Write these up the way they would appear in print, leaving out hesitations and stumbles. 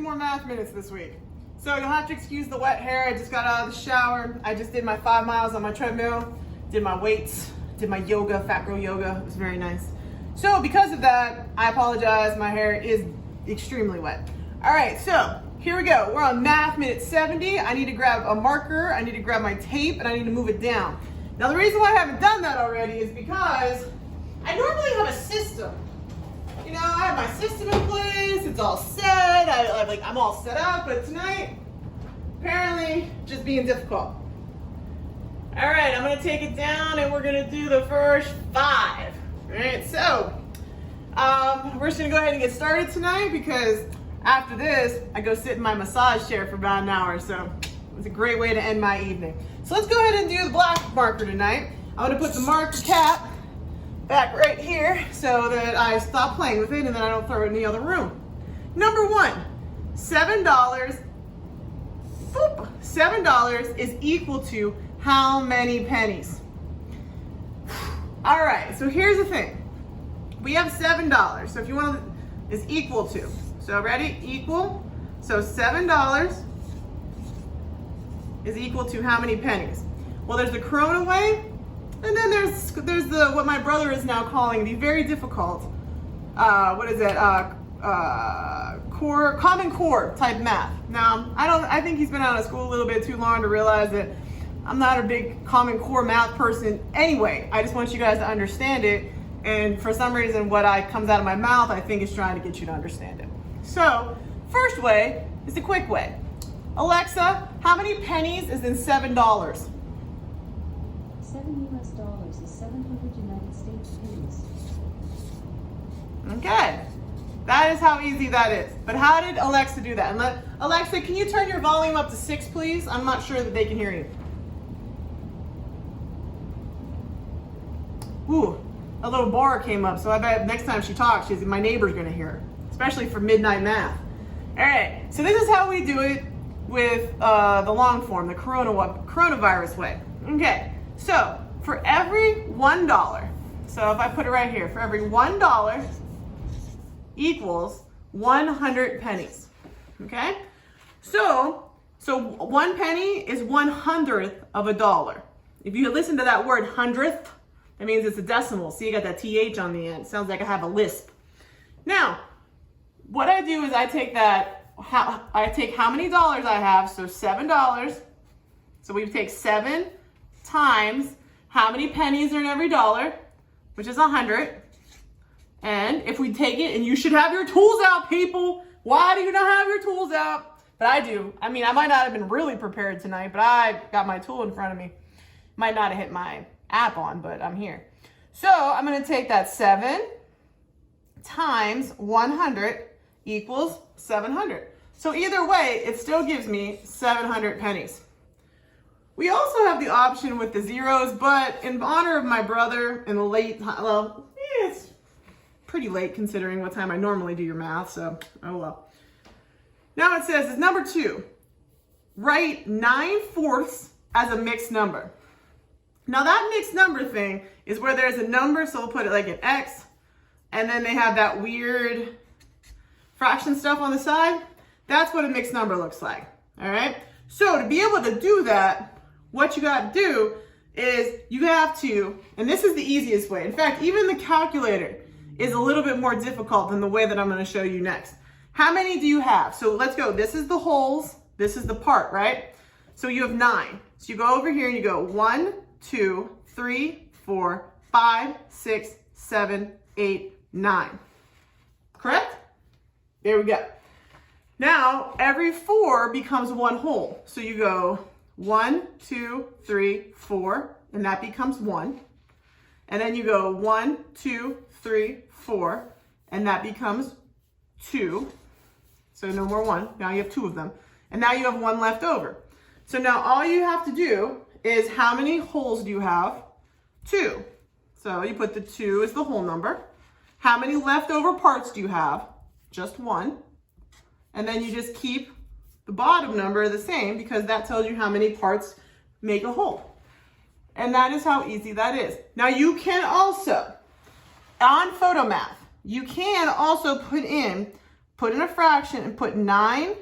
more math minutes this week. So you'll have to excuse the wet hair. I just got out of the shower. I just did my 5 miles on my treadmill, did my weights, did my yoga, fat girl yoga. It was very nice. So because of that, I apologize. My hair is extremely wet. All right, so here we go. We're on math minute 70. I need to grab a marker. I need to grab my tape and I need to move it down. Now the reason why I haven't done that already is because I normally have a system. You know, I have my system in place, it's all set, I'm all set up, but tonight, apparently, just being difficult. All right, I'm gonna take it down and we're gonna do the first 5. All right, so, we're just gonna go ahead and get started tonight because after this, I go sit in my massage chair for about an hour, so it's a great way to end my evening. So let's go ahead and do the black marker tonight. I'm gonna put the marker cap back right here so that I stop playing with it and then I don't throw it in the other room. Number 1, $7. Boop. $7 is equal to how many pennies? All right, so here's the thing. We have $7. So if you want to, is equal to. So ready? Equal. So $7 is equal to how many pennies? Well, there's the krona way. And then there's the what my brother is now calling the very difficult, what is it? Common core type math. Now I think he's been out of school a little bit too long to realize that I'm not a big Common Core math person anyway. I just want you guys to understand it, and for some reason what comes out of my mouth I think is trying to get you to understand it. So first way is the quick way. Alexa, how many pennies is in $7? $7 is 700 United States pennies. Okay, that is how easy that is. But how did Alexa do that? And Alexa, can you turn your volume up to 6, please? I'm not sure that they can hear you. Ooh, a little bar came up, so I bet next time she talks, my neighbor's gonna hear her, especially for midnight math. All right, so this is how we do it with the long form, the coronavirus way. Okay, so for every $1, so if I put it right here, for every $1 equals 100 pennies, okay? So 1 penny is 1/100th of a dollar. If you listen to that word hundredth, that means it's a decimal. See, you got that TH on the end. Sounds like I have a lisp. Now, what I do is I take how many dollars I have, so $7. So we take 7 times how many pennies are in every dollar, which is 100. And if we take it, and you should have your tools out, people. Why do you not have your tools out? But I do. I mean, I might not have been really prepared tonight, but I got my tool in front of me. Might not have hit my app on, but I'm here. So I'm going to take that 7 times 100 equals 700. So either way, it still gives me 700 pennies. We also have the option with the zeros, but in honor of my brother in the late, well, it's pretty late considering what time I normally do your math, so oh well. Now it says, number 2, write 9/4 as a mixed number. Now that mixed number thing is where there's a number, so we'll put it like an X, and then they have that weird fraction stuff on the side. That's what a mixed number looks like, all right? So to be able to do that, what you got to do is you have to, and this is the easiest way. In fact, even the calculator is a little bit more difficult than the way that I'm going to show you next. How many do you have? So let's go. This is the wholes. This is the part, right? So you have 9. So you go over here and you go 1, 2, 3, 4, 5, 6, 7, 8, 9. Correct? There we go. Now, every 4 becomes 1 whole. So you go 1, 2, 3, 4, and that becomes 1. And then you go 1, 2, 3, 4, and that becomes 2. So no more 1. Now you have 2 of them. And now you have 1 left over. So now all you have to do is how many wholes do you have? 2. So you put the 2 as the whole number. How many leftover parts do you have? Just 1. And then you just keep the bottom number the same because that tells you how many parts make a whole. And that is how easy that is. Now you can also, on PhotoMath, you can also put in put in a fraction and put 9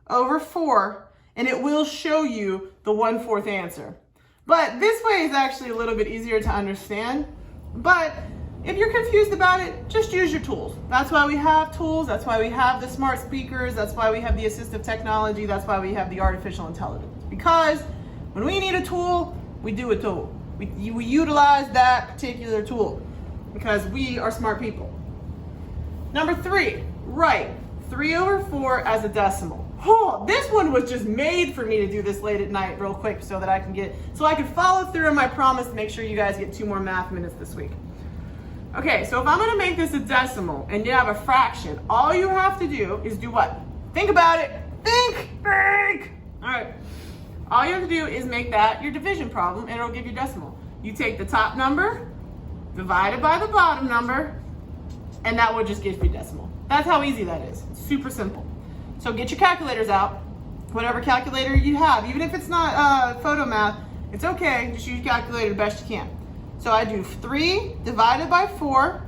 over 4, and it will show you the 1/4 answer. But this way is actually a little bit easier to understand. But if you're confused about it, just use your tools. That's why we have tools. That's why we have the smart speakers. That's why we have the assistive technology. That's why we have the artificial intelligence. Because when we need a tool, we do a tool. We utilize that particular tool because we are smart people. Number 3, write 3 over 4 as a decimal. Oh, this one was just made for me to do this late at night real quick so that I can follow through on my promise to make sure you guys get 2 more math minutes this week. Okay, so if I'm gonna make this a decimal and you have a fraction, all you have to do is do what? Think about it. Think. All right. All you have to do is make that your division problem and it'll give you decimal. You take the top number, divide it by the bottom number, and that will just give you decimal. That's how easy that is. It's super simple. So get your calculators out, whatever calculator you have. Even if it's not photo math, it's okay. Just use your calculator the best you can. So I do 3 divided by 4,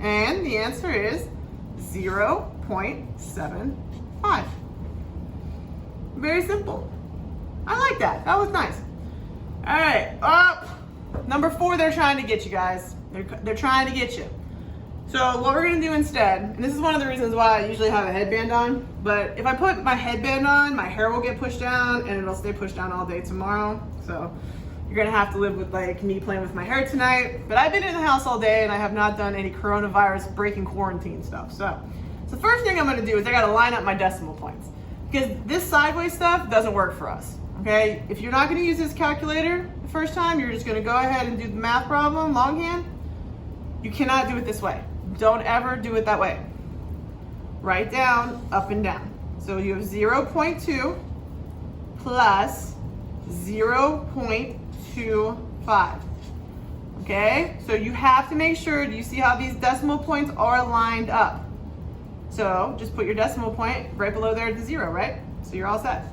and the answer is 0.75. Very simple. I like that. That was nice. All right, up. Number 4, they're trying to get you guys. They're trying to get you. So what we're gonna do instead, and this is one of the reasons why I usually have a headband on, but if I put my headband on, my hair will get pushed down and it'll stay pushed down all day tomorrow. So you're gonna have to live with like me playing with my hair tonight. But I've been in the house all day and I have not done any coronavirus breaking quarantine stuff. So the first thing I'm gonna do is I gotta line up my decimal points because this sideways stuff doesn't work for us. Okay, if you're not gonna use this calculator the first time, you're just gonna go ahead and do the math problem longhand. You cannot do it this way. Don't ever do it that way. Write down up and down. So you have 0.2 plus 0.25. Okay, so you have to make sure, do you see how these decimal points are lined up? So just put your decimal point right below there at the 0, right? So you're all set.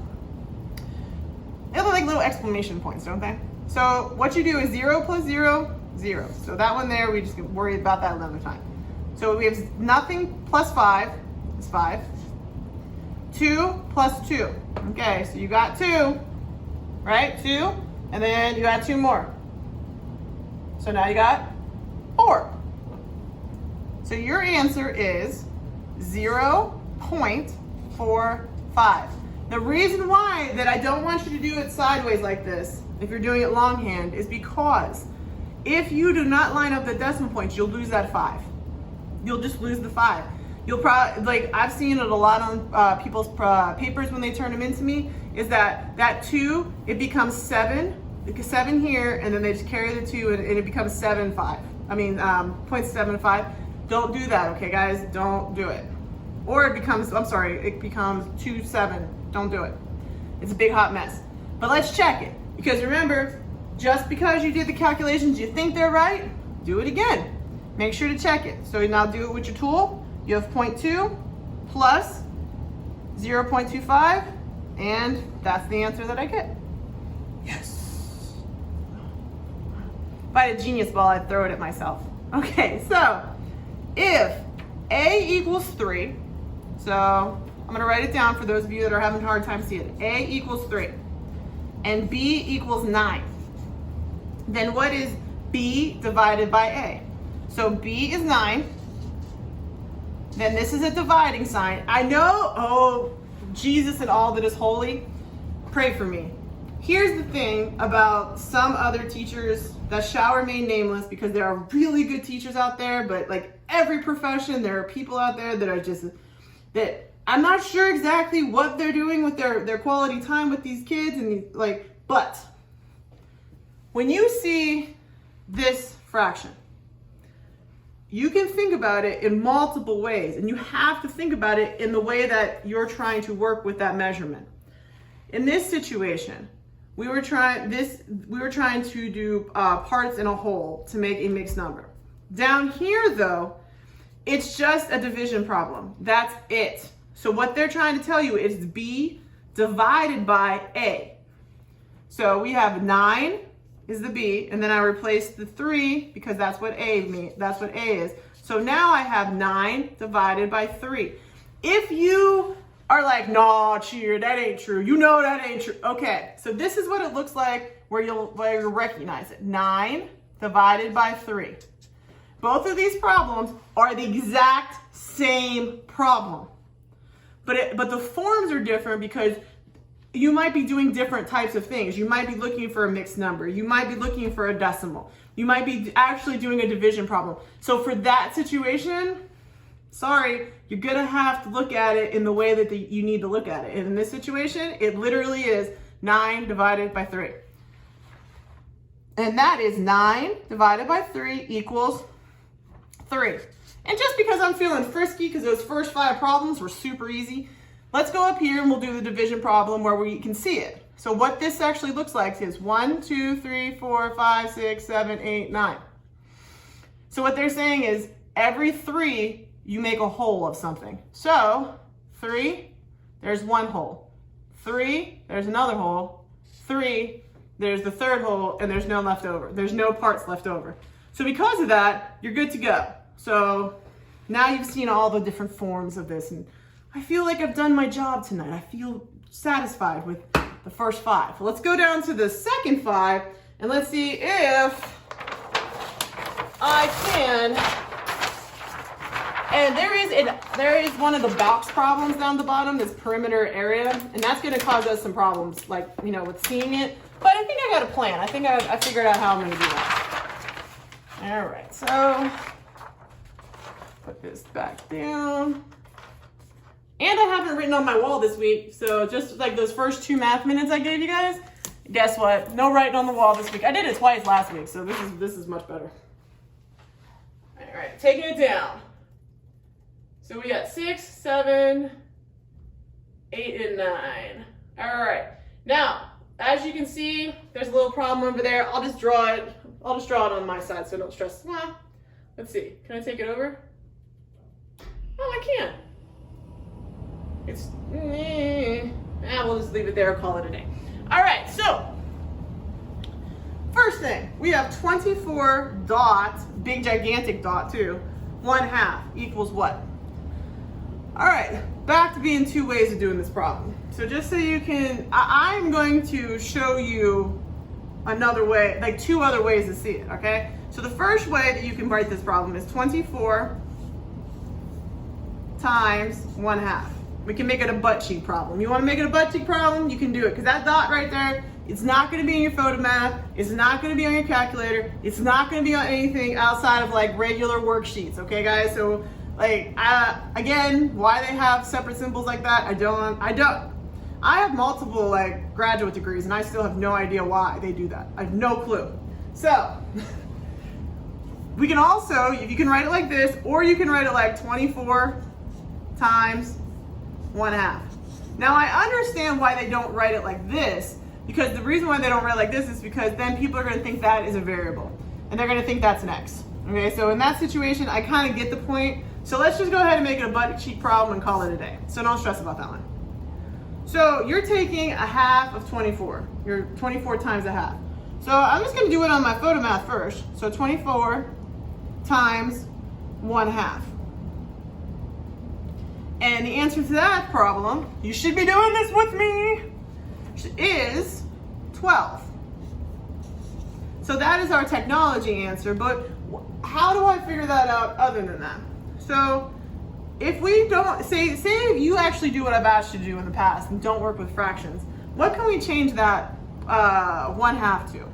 They look like little exclamation points, don't they? So what you do is 0 plus 0, 0. So that one there, we just worry about that another time. So we have nothing plus 5 is 5. 2 plus 2. Okay, so you got 2, right? 2, and then you got 2 more. So now you got 4. So your answer is 0.45. The reason why that I don't want you to do it sideways like this, if you're doing it longhand, is because if you do not line up the decimal points, you'll lose that 5. You'll just lose the 5. You'll probably, like I've seen it a lot on people's papers when they turn them into me, is that 2, it becomes 7, 7 here, and then they just carry the 2 and it becomes 7.5. I mean, 0.75. Don't do that, okay guys? Don't do it. Or it becomes, I'm sorry, it becomes 2.7. Don't do it. It's a big hot mess. But let's check it. Because remember, just because you did the calculations, you think they're right, do it again. Make sure to check it. So now do it with your tool. You have 0.2 plus 0.25, and that's the answer that I get. Yes. If I had a genius ball, I'd throw it at myself. Okay, so if A equals 3, so I'm gonna write it down for those of you that are having a hard time seeing it. A equals 3, and B equals 9. Then what is B divided by A? So B is 9. Then this is a dividing sign. I know, oh, Jesus and all that is holy, pray for me. Here's the thing about some other teachers that shall remain nameless, because there are really good teachers out there, but like every profession, there are people out there that are just, that I'm not sure exactly what they're doing with their quality time with these kids, and like, but when you see this fraction, you can think about it in multiple ways, and you have to think about it in the way that you're trying to work with that measurement. In this situation, we were trying to do parts in a whole to make a mixed number. Down here though, it's just a division problem. That's it. So what they're trying to tell you is B divided by A. So we have 9 is the B, and then I replaced the 3 because that's what A means. That's what A is. So now I have 9 divided by 3. If you are like, no, cheer, that ain't true. You know that ain't true. Okay, so this is what it looks like where you'll recognize it. 9 divided by 3. Both of these problems are the exact same problem. But the forms are different because you might be doing different types of things. You might be looking for a mixed number. You might be looking for a decimal. You might be actually doing a division problem. So for that situation, sorry, you're gonna have to look at it in the way that you need to look at it. And in this situation, it literally is 9 divided by 3. And that is 9 divided by 3 equals 3. And just because I'm feeling frisky, because those first 5 problems were super easy, let's go up here and we'll do the division problem where we can see it. So what this actually looks like is 1, 2, 3, 4, 5, 6, 7, 8, 9. So what they're saying is every 3, you make a whole of something. So 3, there's 1 whole. 3, there's another whole. 3, there's the third whole, and there's no left over. There's no parts left over. So because of that, you're good to go. So now you've seen all the different forms of this, and I feel like I've done my job tonight. I feel satisfied with the first 5. So let's go down to the second 5, and let's see if I can. And there is one of the box problems down the bottom, this perimeter area, and that's going to cause us some problems, like, you know, with seeing it. But I think I got a plan. I think I figured out how I'm going to do that. All right, so put this back down. And I haven't written on my wall this week, so just like those first 2 math minutes I gave you guys, guess what? No writing on the wall this week. I did it twice last week, so this is much better. All right, taking it down. So we got 6, 7, 8, and 9. All right. Now, as you can see, there's a little problem over there. I'll just draw it on my side so don't stress. Well, let's see. Can I take it over? Oh, I can't. It's, we'll just leave it there, call it a day. All right, so first thing, we have 24 dots, big gigantic dot too, 1/2 equals what? All right, back to being 2 ways of doing this problem. So just so you can, I'm going to show you another way, like 2 other ways to see it, okay? So the first way that you can write this problem is 24 times 1/2. We can make it a butt cheek problem. You want to make it a butt cheek problem? You can do it, because that dot right there, it's not going to be in your photo math. It's not going to be on your calculator. It's not going to be on anything outside of like regular worksheets. Okay, guys? So like, again, why they have separate symbols like that, I don't. I have multiple like graduate degrees, and I still have no idea why they do that. I have no clue. So we can also, you can write it like this, or you can write it like 24 times 1/2. Now I understand why they don't write it like this, because the reason why they don't write it like this is because then people are going to think that is a variable, and they're going to think that's an x. Okay, so in that situation, I kind of get the point. So let's just go ahead and make it a butt cheek problem and call it a day. So don't stress about that one. So you're taking 1/2 of 24. You're 24 times 1/2. So I'm just going to do it on my photo math first. So 24 times 1/2. And the answer to that problem, you should be doing this with me, is 12. So that is our technology answer, but how do I figure that out other than that? So if we don't, say if you actually do what I've asked you to do in the past and don't work with fractions, what can we change that 1/2 to?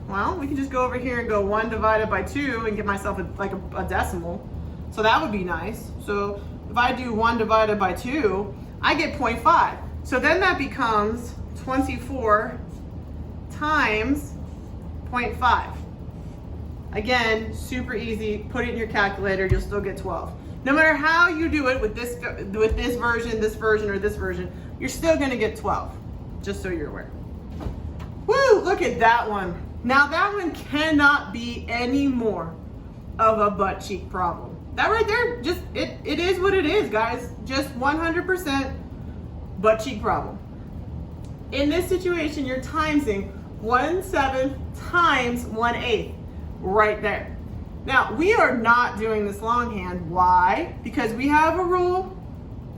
Well, we can just go over here and go 1 divided by 2 and get myself a decimal. So that would be nice. So if I do 1 divided by 2, I get 0.5. So then that becomes 24 times 0.5. Again, super easy. Put it in your calculator, you'll still get 12. No matter how you do it with this version, or this version, you're still gonna get 12, just so you're aware. Woo, look at that one. Now that one cannot be any more of a butt cheek problem. That right there, just, it is what it is, guys. Just 100% butt cheek problem. In this situation, you're timesing 1/7 times 1/8 right there. Now, we are not doing this longhand. Why? Because we have a rule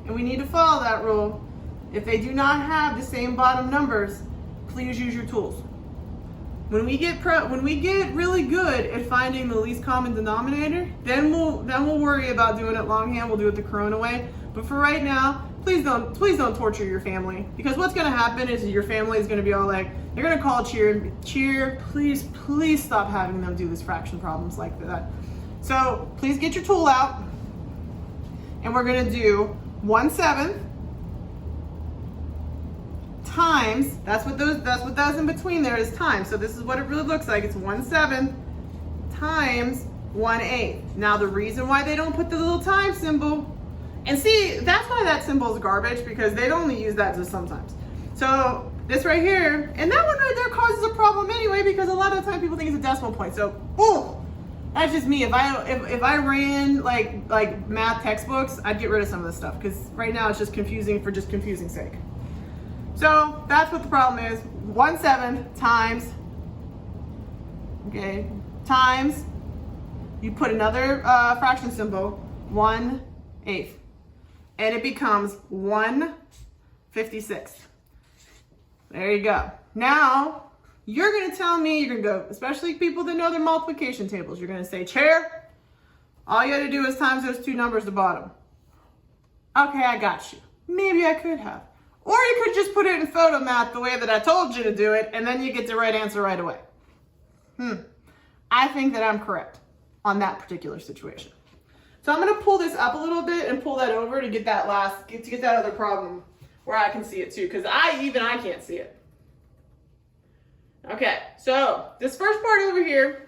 and we need to follow that rule, if they do not have the same bottom numbers, please use your tools. When we get really good at finding the least common denominator, then we'll worry about doing it longhand. We'll do it the Corona way. But for right now, please don't torture your family, because what's going to happen is your family is going to be all like, they're going to call cheer, please stop having them do this fraction problems like that. So please get your tool out, and we're going to do 1/7 times, that's what that's in between there is times. So this is what it really looks like. It's 1/7 times 1/8. Now the reason why they don't put the little time symbol, and see, that's why that symbol is garbage, because they'd only use that just sometimes. So this right here, and that one right there causes a problem anyway, because a lot of the time people think it's a decimal point. So, that's just me. If I ran like math textbooks, I'd get rid of some of this stuff, because right now it's just confusing for just confusing sake. So that's what the problem is. 1/7 times, okay, times, you put another fraction symbol, 1/8, and it becomes 1/56. There you go. Now, you're gonna tell me, you're gonna go, especially people that know their multiplication tables, you're gonna say, Chair, all you gotta do is times those two numbers at the bottom. Okay, I got you. Maybe I could have. Or you could just put it in photo math the way that I told you to do it, and then you get the right answer right away. I think that I'm correct on that particular situation. So I'm gonna pull this up a little bit and pull that over to get that other problem where I can see it too, because I can't see it. Okay, so this first part over here,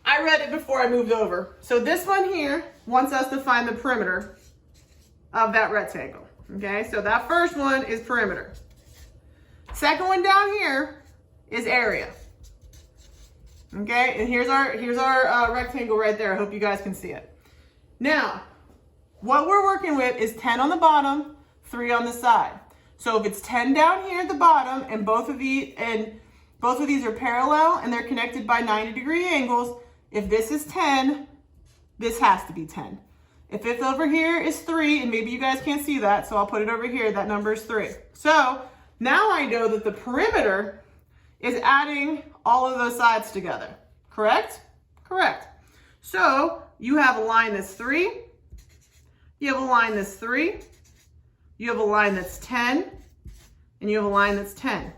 I read it before I moved over. So this one here wants us to find the perimeter of that rectangle. Okay, so that first one is perimeter. Second one down here is area. Okay, and here's our rectangle right there. I hope you guys can see it. Now, what we're working with is 10 on the bottom, 3 on the side. So if it's 10 down here at the bottom, and both of these are parallel and they're connected by 90-degree angles, if this is 10, this has to be 10. If it's over here is 3, and maybe you guys can't see that, so I'll put it over here, that number is 3. So now I know that the perimeter is adding all of those sides together, correct? Correct. So you have a line that's 3, you have a line that's 3, you have a line that's 10, and you have a line that's 10.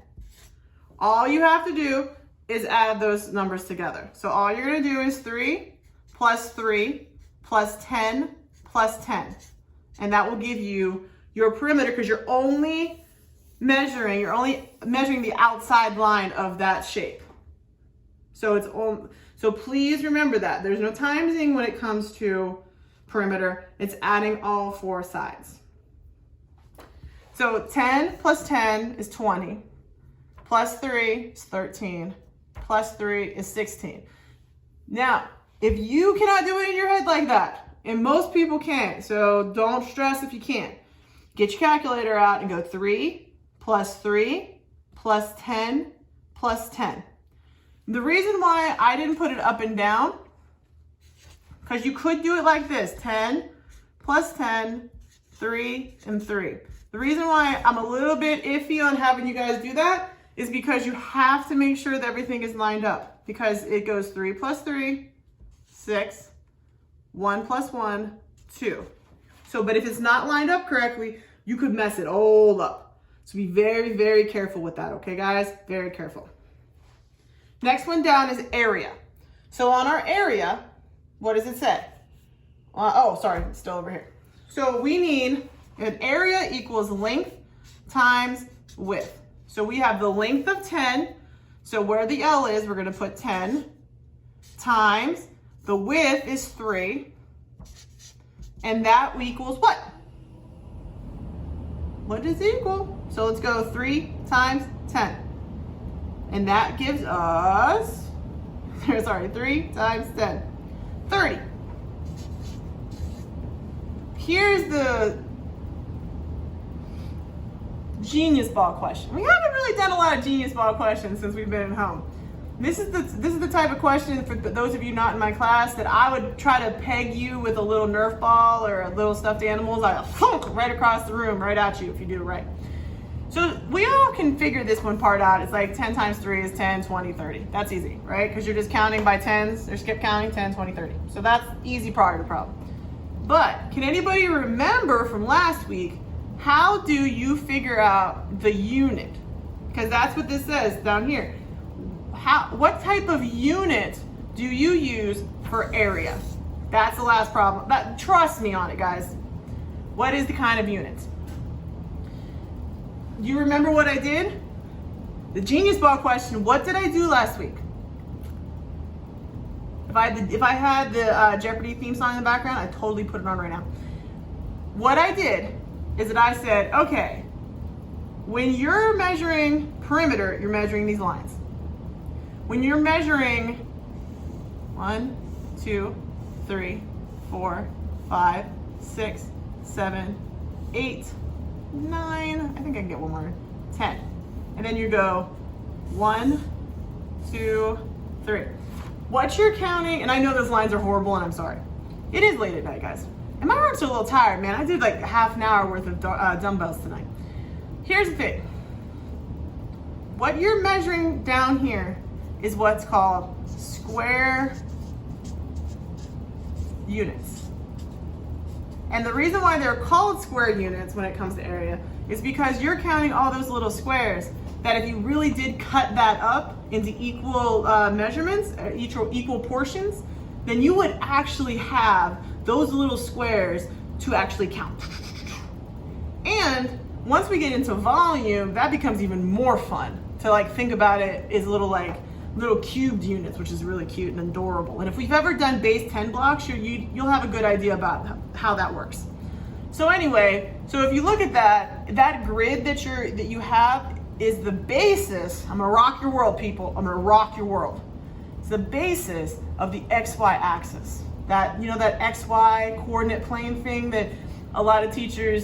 All you have to do is add those numbers together. So all you're gonna do is 3 plus 10 plus 10. And that will give you your perimeter, because you're only measuring the outside line of that shape. So please remember that. There's no timesing when it comes to perimeter. It's adding all 4 sides. So 10 plus 10 is 20. Plus 3 is 13. Plus 3 is 16. Now, if you cannot do it in your head like that, and most people can't, so don't stress if you can't, get your calculator out and go 3 plus 10 plus 10. The reason why I didn't put it up and down, because you could do it like this, 10 plus 10, 3 and 3. The reason why I'm a little bit iffy on having you guys do that is because you have to make sure that everything is lined up, because it goes 3 plus 3, 6, 1 plus 1, 2. So, but if it's not lined up correctly, you could mess it all up. So be very, very careful with that, okay guys? Very careful. Next one down is area. So on our area, what does it say? Sorry, it's still over here. So we need an area equals length times width. So we have the length of 10. So where the L is, we're gonna put 10 times the width is 3, and that equals what? What does it equal? So let's go 3 times 10. And that gives us, 3 times 10, 30. Here's the genius ball question. We haven't really done a lot of genius ball questions since we've been at home. This is the type of question for those of you not in my class that I would try to peg you with a little Nerf ball or a little stuffed animals. I'll thunk right across the room, right at you if you do it right. So we all can figure this one part out. It's like 10 times 3 is 10, 20, 30. That's easy, right? Because you're just counting by tens or skip counting 10, 20, 30. So that's easy part of the problem. But can anybody remember from last week, how do you figure out the unit? Because that's what this says down here. What type of unit do you use for area? That's the last problem. Trust me on it, guys. What is the kind of unit? You remember what I did? The Genius Ball question, what did I do last week? If I had the Jeopardy theme song in the background, I'd totally put it on right now. What I did is that I said, okay, when you're measuring perimeter, you're measuring these lines. When you're measuring 1, 2, 3, 4, 5, 6, 7, 8, 9, I think I can get one more, 10. And then you go 1, 2, 3. What you're counting, and I know those lines are horrible and I'm sorry. It is late at night, guys. And my arms are a little tired, man. I did like half an hour worth of dumbbells tonight. Here's the thing. What you're measuring down here is what's called square units. And the reason why they're called square units when it comes to area is because you're counting all those little squares that if you really did cut that up into equal measurements, equal portions, then you would actually have those little squares to actually count. And once we get into volume, that becomes even more fun to like think about it as little cubed units, which is really cute and adorable. And if we've ever done base 10 blocks, you'll have a good idea about how that works. So anyway, so if you look at that grid that you have is the basis. I'm gonna rock your world, people. I'm gonna rock your world. It's the basis of the XY axis. That XY coordinate plane thing that a lot of teachers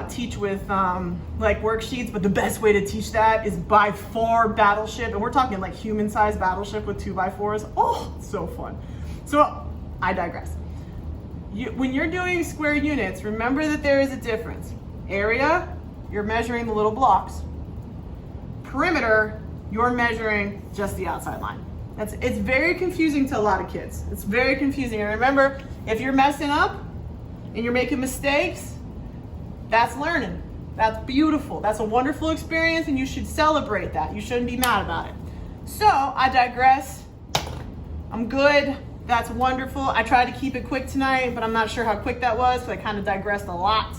teach with worksheets, but the best way to teach that is by far Battleship, and we're talking like human-sized Battleship with 2x4s. Oh, it's so fun. So I digress. When you're doing square units, remember that there is a difference. Area, you're measuring the little blocks. Perimeter, you're measuring just the outside line. It's very confusing to a lot of kids. It's very confusing. And remember, if you're messing up and you're making mistakes, that's learning. That's beautiful. That's a wonderful experience and you should celebrate that. You shouldn't be mad about it. So I digress. I'm good. That's wonderful. I tried to keep it quick tonight, but I'm not sure how quick that was, so I kind of digressed a lot.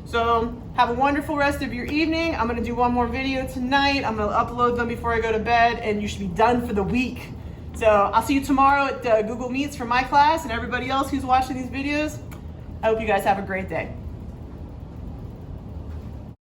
So have a wonderful rest of your evening. I'm gonna do one more video tonight. I'm gonna upload them before I go to bed and you should be done for the week. So I'll see you tomorrow at Google Meets for my class and everybody else who's watching these videos. I hope you guys have a great day.